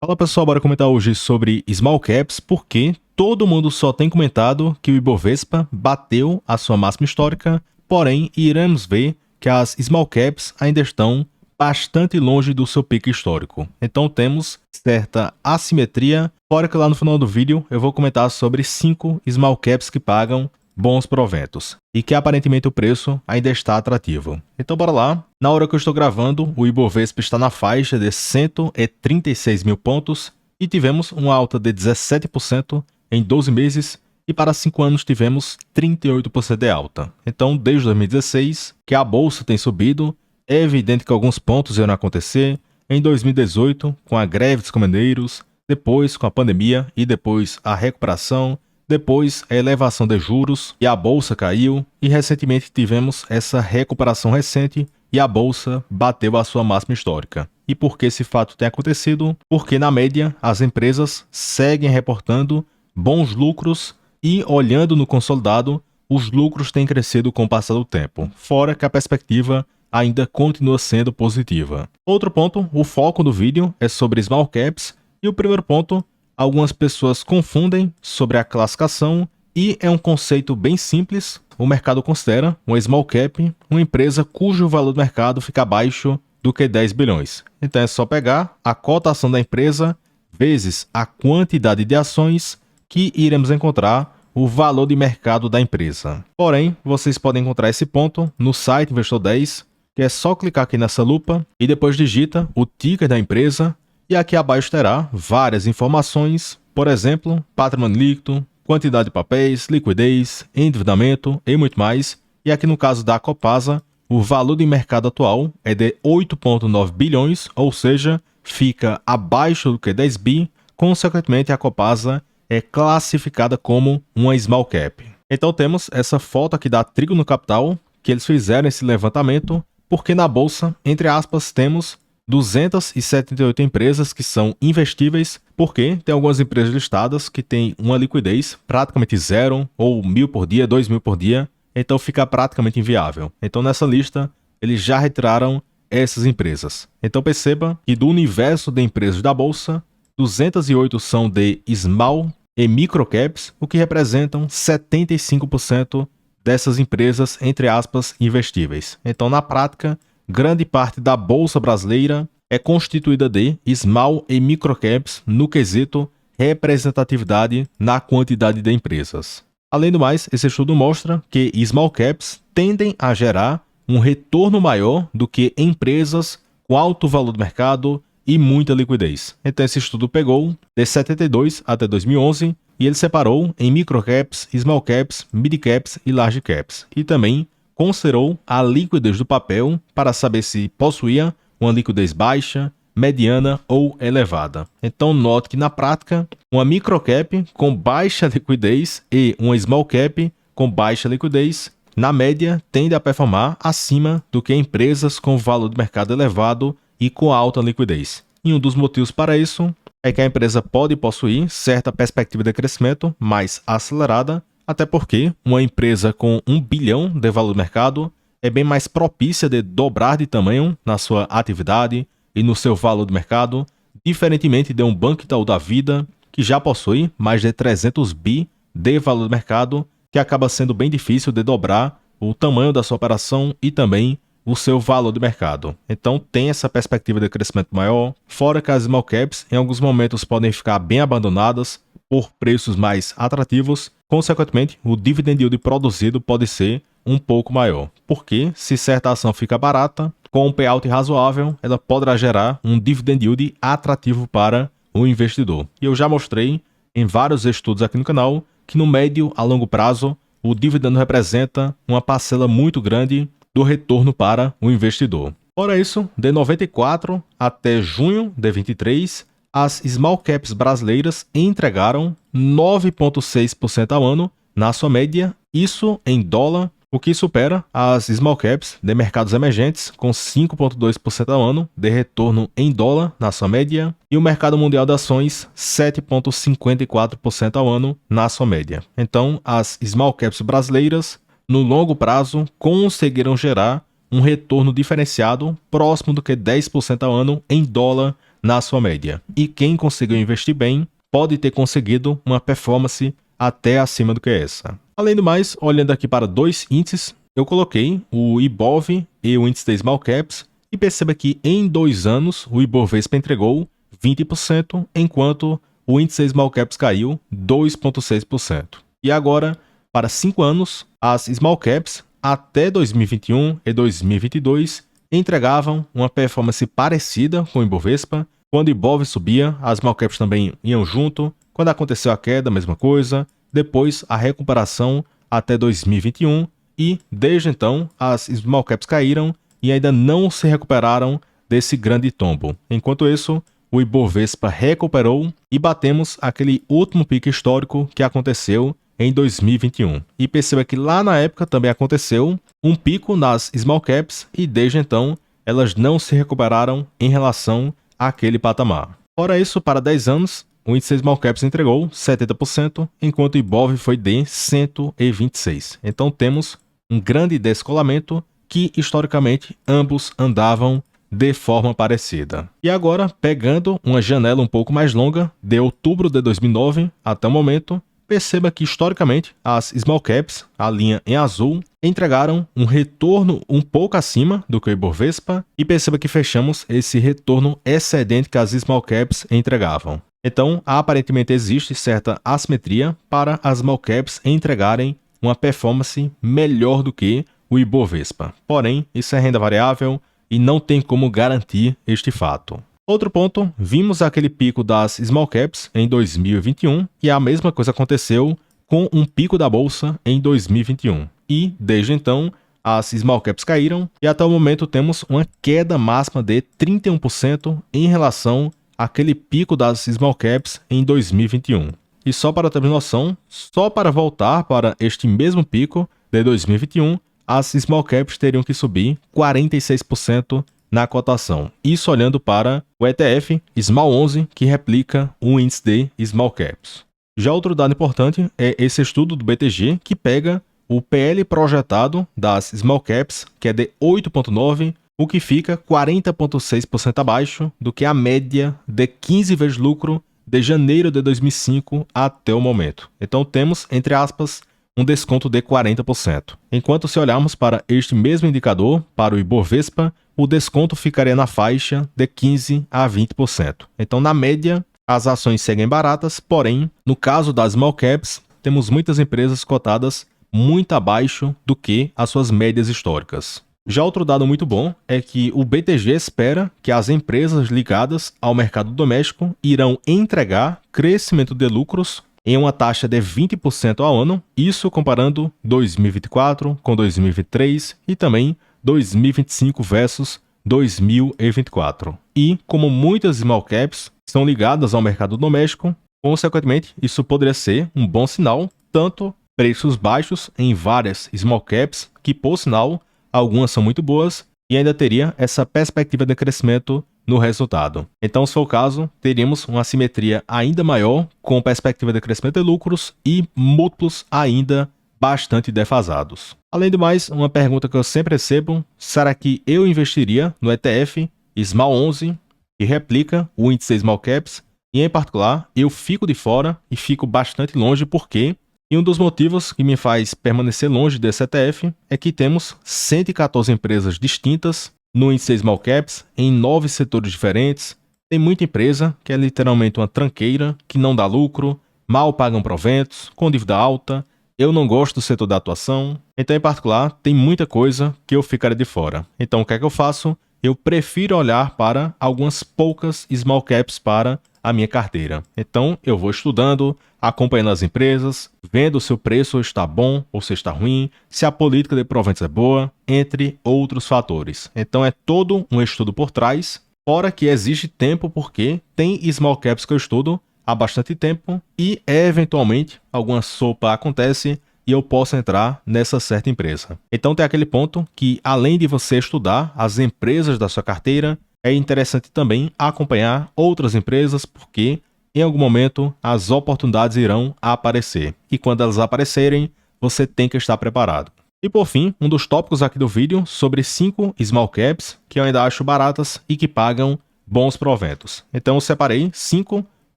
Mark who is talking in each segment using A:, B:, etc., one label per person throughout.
A: Fala pessoal, bora comentar hoje sobre Small Caps, porque todo mundo só tem comentado que o Ibovespa bateu a sua máxima histórica, porém iremos ver que as Small Caps ainda estão bastante longe do seu pico histórico. Então temos certa assimetria, fora que lá no final do vídeo eu vou comentar sobre 5 Small Caps que pagam bons proventos e que aparentemente o preço ainda está atrativo. Então bora lá. Na hora que eu estou gravando, o Ibovespa está na faixa de 136 mil pontos e tivemos uma alta de 17% em 12 meses e para 5 anos tivemos 38% de alta. Então desde 2016 que a bolsa tem subido, é evidente que alguns pontos irão acontecer em 2018 com a greve dos caminhoneiros, depois com a pandemia e depois a recuperação, depois a elevação de juros e a bolsa caiu e recentemente tivemos essa recuperação recente e a bolsa bateu a sua máxima histórica. E por que esse fato tem acontecido? Porque na média as empresas seguem reportando bons lucros e olhando no consolidado, os lucros têm crescido com o passar do tempo, fora que a perspectiva ainda continua sendo positiva. Outro ponto, o foco do vídeo é sobre small caps e o primeiro ponto, algumas pessoas confundem sobre a classificação e é um conceito bem simples. O mercado considera uma small cap uma empresa cujo valor do mercado fica abaixo do que 10 bilhões. Então é só pegar a cotação da empresa vezes a quantidade de ações que iremos encontrar o valor de mercado da empresa. Porém, vocês podem encontrar esse ponto no site Investor 10, que é só clicar aqui nessa lupa e depois digita o ticker da empresa. E aqui abaixo terá várias informações, por exemplo, patrimônio líquido, quantidade de papéis, liquidez, endividamento e muito mais. E aqui no caso da Copasa, o valor de mercado atual é de 8,9 bilhões, ou seja, fica abaixo do que 10 bi, consequentemente a Copasa é classificada como uma small cap. Então temos essa foto aqui da Trigo no Capital, que eles fizeram esse levantamento, porque na bolsa, entre aspas, temos 278 empresas que são investíveis, porque tem algumas empresas listadas que têm uma liquidez praticamente zero, ou 1.000 por dia, 2.000 por dia, então fica praticamente inviável. Então nessa lista, eles já retiraram essas empresas. Então perceba que do universo de empresas da bolsa, 208 são de small e micro caps, o que representam 75% dessas empresas, entre aspas, investíveis. Então na prática, grande parte da bolsa brasileira é constituída de small e micro caps no quesito representatividade na quantidade de empresas. Além do mais, esse estudo mostra que small caps tendem a gerar um retorno maior do que empresas com alto valor do mercado e muita liquidez. Então esse estudo pegou de 72 até 2011 e ele separou em micro caps, small caps, mid caps e large caps. E também considerou a liquidez do papel para saber se possuía uma liquidez baixa, mediana ou elevada. Então note que na prática, uma microcap com baixa liquidez e uma small cap com baixa liquidez, na média, tende a performar acima do que empresas com valor de mercado elevado e com alta liquidez. E um dos motivos para isso é que a empresa pode possuir certa perspectiva de crescimento mais acelerada, até porque uma empresa com 1 bilhão de valor do mercado é bem mais propícia de dobrar de tamanho na sua atividade e no seu valor do mercado, diferentemente de um Banco Itaú da vida, que já possui mais de 300 bi de valor do mercado, que acaba sendo bem difícil de dobrar o tamanho da sua operação e também o seu valor de mercado. Então tem essa perspectiva de crescimento maior, fora que as small caps em alguns momentos podem ficar bem abandonadas por preços mais atrativos. Consequentemente, o dividend yield produzido pode ser um pouco maior, porque se certa ação fica barata, com um payout razoável, ela poderá gerar um dividend yield atrativo para o investidor. E eu já mostrei em vários estudos aqui no canal que no médio a longo prazo, o dividendo representa uma parcela muito grande do retorno para o investidor. Fora isso, de 94 até junho de 23, as small caps brasileiras entregaram 9,6% ao ano na sua média, isso em dólar, o que supera as small caps de mercados emergentes com 5,2% ao ano de retorno em dólar na sua média e o mercado mundial de ações 7,54% ao ano na sua média. Então, as small caps brasileiras, no longo prazo, conseguiram gerar um retorno diferenciado próximo do que 10% ao ano em dólar na sua média. E quem conseguiu investir bem pode ter conseguido uma performance até acima do que essa. Além do mais, olhando aqui para dois índices, eu coloquei o Ibov e o índice de Small Caps e perceba que em 2 anos o Ibovespa entregou 20%, enquanto o índice de Small Caps caiu 2,6%. E agora, para 5 anos, as Small Caps até 2021 e 2022 entregavam uma performance parecida com o Ibovespa. Quando o Ibov subia, as Small Caps também iam junto. Quando aconteceu a queda, a mesma coisa. Depois, a recuperação até 2021 e, desde então, as Small Caps caíram e ainda não se recuperaram desse grande tombo. Enquanto isso, o Ibovespa recuperou e batemos aquele último pico histórico que aconteceu em 2021. E perceba que lá na época também aconteceu um pico nas Small Caps e desde então elas não se recuperaram em relação àquele patamar. Fora isso, para 10 anos, o índice Small Caps entregou 70%, enquanto o Ibov foi de 126%. Então temos um grande descolamento que, historicamente, ambos andavam de forma parecida. E agora, pegando uma janela um pouco mais longa, de outubro de 2009 até o momento, perceba que, historicamente, as Small Caps, a linha em azul, entregaram um retorno um pouco acima do que o Ibovespa e perceba que fechamos esse retorno excedente que as Small Caps entregavam. Então, aparentemente existe certa assimetria para as Small Caps entregarem uma performance melhor do que o Ibovespa. Porém, isso é renda variável e não tem como garantir este fato. Outro ponto, vimos aquele pico das Small Caps em 2021 e a mesma coisa aconteceu com um pico da bolsa em 2021. E, desde então, as Small Caps caíram e até o momento temos uma queda máxima de 31% em relação àquele pico das Small Caps em 2021. E só para ter noção, só para voltar para este mesmo pico de 2021, as Small Caps teriam que subir 46% na cotação. Isso olhando para o ETF Small 11, que replica o índice de Small Caps. Já outro dado importante é esse estudo do BTG, que pega o PL projetado das Small Caps, que é de 8,9, o que fica 40,6% abaixo do que a média de 15 vezes lucro de janeiro de 2005 até o momento. Então temos, entre aspas, um desconto de 40%. Enquanto se olharmos para este mesmo indicador, para o Ibovespa, o desconto ficaria na faixa de 15% a 20%. Então, na média, as ações seguem baratas, porém, no caso das Small Caps, temos muitas empresas cotadas muito abaixo do que as suas médias históricas. Já outro dado muito bom é que o BTG espera que as empresas ligadas ao mercado doméstico irão entregar crescimento de lucros em uma taxa de 20% ao ano, isso comparando 2024 com 2023 e também 2025 versus 2024. E como muitas small caps são ligadas ao mercado doméstico, consequentemente, isso poderia ser um bom sinal, tanto preços baixos em várias small caps, que por sinal, algumas são muito boas, e ainda teria essa perspectiva de crescimento no resultado. Então, se for o caso, teríamos uma simetria ainda maior, com perspectiva de crescimento de lucros e múltiplos ainda bastante defasados. Além do mais, uma pergunta que eu sempre recebo, será que eu investiria no ETF Small 11, que replica o índice Small Caps, e em particular, eu fico de fora e fico bastante longe porque, e um dos motivos que me faz permanecer longe desse ETF é que temos 114 empresas distintas no índice Small Caps, em 9 setores diferentes. Tem muita empresa que é literalmente uma tranqueira, que não dá lucro, mal pagam proventos, com dívida alta. Eu não gosto do setor da atuação. Então, em particular, tem muita coisa que eu ficaria de fora. Então, o que é que eu faço? Eu prefiro olhar para algumas poucas Small Caps para a minha carteira. Então, eu vou estudando, acompanhando as empresas, vendo se o preço está bom ou se está ruim, se a política de proventos é boa, entre outros fatores. Então, é todo um estudo por trás, fora que existe tempo porque tem small caps que eu estudo há bastante tempo e, eventualmente, alguma sopa acontece e eu posso entrar nessa certa empresa. Então, tem aquele ponto que, além de você estudar as empresas da sua carteira, é interessante também acompanhar outras empresas, porque em algum momento as oportunidades irão aparecer. E quando elas aparecerem, você tem que estar preparado. E por fim, um dos tópicos aqui do vídeo sobre 5 small caps que eu ainda acho baratas e que pagam bons proventos. Então eu separei 5: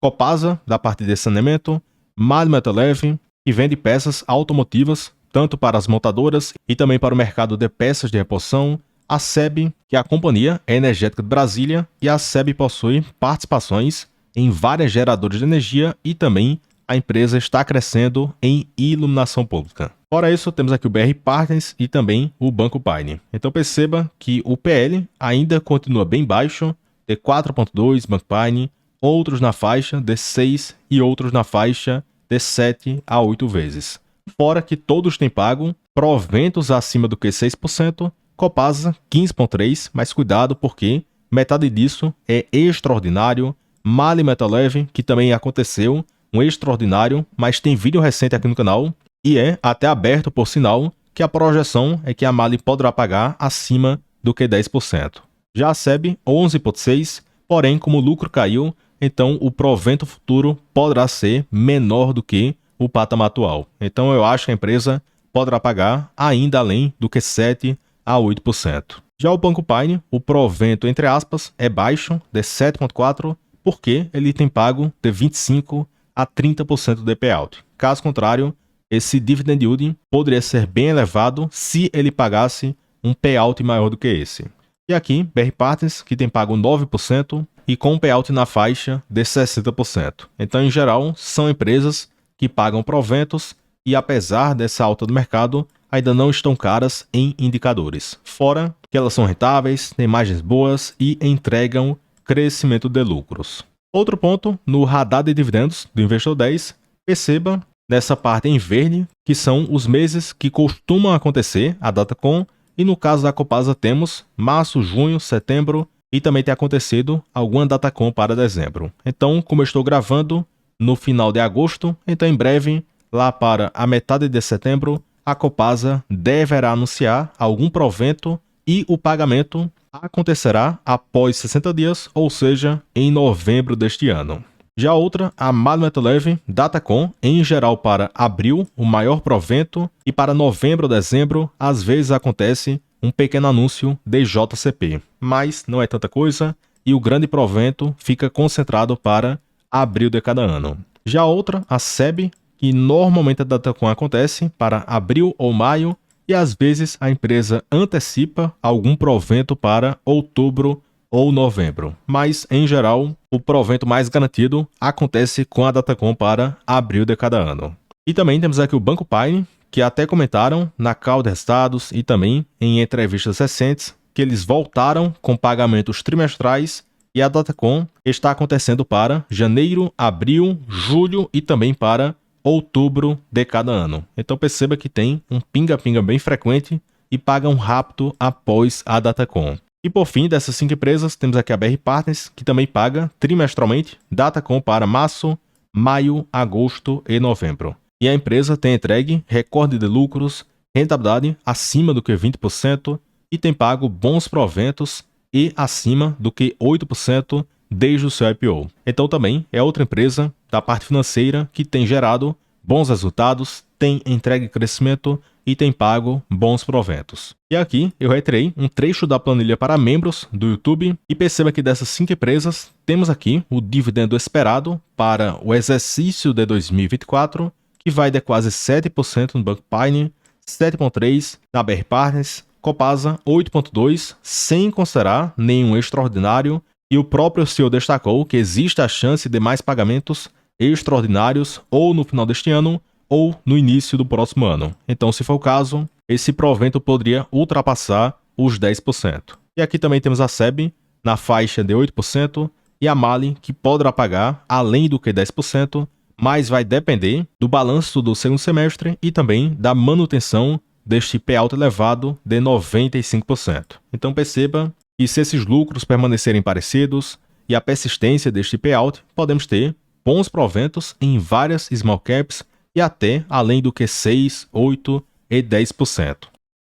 A: Copasa, da parte de saneamento, MAHLE Metal Leve, que vende peças automotivas, tanto para as montadoras e também para o mercado de peças de reposição, a SEB, que é a Companhia Energética de Brasília, e a SEB possui participações em várias geradoras de energia e também a empresa está crescendo em iluminação pública. Fora isso, temos aqui o BR Partners e também o Banco Paine. Então perceba que o PL ainda continua bem baixo, de 4,2 Banco Paine, outros na faixa de 6 e outros na faixa de 7 a 8 vezes. Fora que todos têm pago proventos acima do que 6%, Copasa 15,3%, mas cuidado porque metade disso é extraordinário. MAHLE Metal Leve, que também aconteceu um extraordinário, mas tem vídeo recente aqui no canal e é até aberto por sinal que a projeção é que a MAHLE poderá pagar acima do que 10%. Já a SEB 11,6%, porém como o lucro caiu, então o provento futuro poderá ser menor do que o patamar atual. Então eu acho que a empresa poderá pagar ainda além do que 7 a 8%. Já o Banco Paine, o provento entre aspas é baixo, de 7,4%, porque ele tem pago de 25 a 30% de payout. Caso contrário, esse dividend yield poderia ser bem elevado se ele pagasse um payout maior do que esse. E aqui, BR Partners, que tem pago 9% e com um payout na faixa de 60%. Então, em geral, são empresas que pagam proventos e, apesar dessa alta do mercado, ainda não estão caras em indicadores. Fora que elas são rentáveis, têm margens boas e entregam crescimento de lucros. Outro ponto no radar de dividendos do Investor 10, perceba nessa parte em verde que são os meses que costumam acontecer a Datacom, e no caso da Copasa temos março, junho, setembro e também tem acontecido alguma Datacom para dezembro. Então, como eu estou gravando no final de agosto, então em breve, lá para a metade de setembro, a Copasa deverá anunciar algum provento e o pagamento acontecerá após 60 dias, ou seja, em novembro deste ano. Já outra, a MAHLE Metal Leve, Datacom, em geral para abril, o maior provento, e para novembro ou dezembro, às vezes acontece um pequeno anúncio de JCP, mas não é tanta coisa e o grande provento fica concentrado para abril de cada ano. Já outra, a SEB, que normalmente a Datacom acontece para abril ou maio, e às vezes a empresa antecipa algum provento para outubro ou novembro. Mas, em geral, o provento mais garantido acontece com a Datacom para abril de cada ano. E também temos aqui o Banco Paine, que até comentaram na call de resultados e também em entrevistas recentes que eles voltaram com pagamentos trimestrais e a Datacom está acontecendo para janeiro, abril, julho e também para outubro de cada ano. Então perceba que tem um pinga-pinga bem frequente e pagam rápido após a Datacom. E por fim, dessas 5 empresas, temos aqui a BR Partners, que também paga trimestralmente Datacom para março, maio, agosto e novembro. E a empresa tem entregue recorde de lucros, rentabilidade acima do que 20% e tem pago bons proventos e acima do que 8% desde o seu IPO. Então também é outra empresa da parte financeira que tem gerado bons resultados, tem entregue crescimento e tem pago bons proventos. E aqui eu retirei um trecho da planilha para membros do YouTube e perceba que dessas 5 empresas temos aqui o dividendo esperado para o exercício de 2024, que vai de quase 7% no Banco Paine, 7,3% na BR Partners, Copasa 8,2%, sem considerar nenhum extraordinário. E o próprio CEO destacou que existe a chance de mais pagamentos extraordinários ou no final deste ano ou no início do próximo ano. Então, se for o caso, esse provento poderia ultrapassar os 10%. E aqui também temos a SEB na faixa de 8% e a MAHLE, que poderá pagar além do que 10%, mas vai depender do balanço do segundo semestre e também da manutenção deste payout elevado de 95%. Então perceba e se esses lucros permanecerem parecidos e a persistência deste payout, podemos ter bons proventos em várias small caps e até além do que 6, 8 e 10%.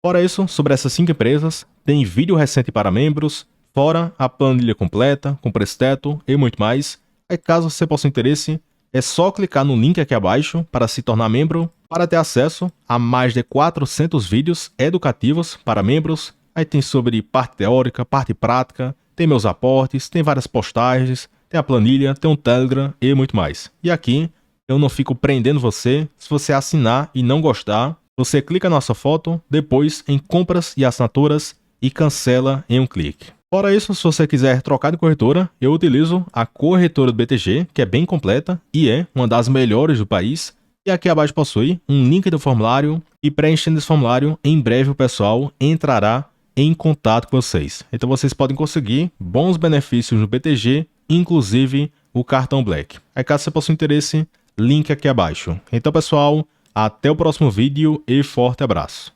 A: Fora isso, sobre essas 5 empresas, tem vídeo recente para membros, fora a planilha completa, com preço-teto e muito mais. E caso você possa interesse, é só clicar no link aqui abaixo para se tornar membro, para ter acesso a mais de 400 vídeos educativos para membros. Aí tem sobre parte teórica, parte prática, tem meus aportes, tem várias postagens, tem a planilha, tem um Telegram e muito mais. E aqui eu não fico prendendo você. Se você assinar e não gostar, você clica na nossa foto, depois em compras e assinaturas e cancela em um clique. Fora isso, se você quiser trocar de corretora, eu utilizo a corretora do BTG, que é bem completa e é uma das melhores do país. E aqui abaixo possui um link do formulário e preenchendo esse formulário, em breve o pessoal entrará em contato com vocês. Então vocês podem conseguir bons benefícios no BTG, inclusive o cartão Black. Aí caso você possua interesse, link aqui abaixo. Então pessoal, até o próximo vídeo e forte abraço.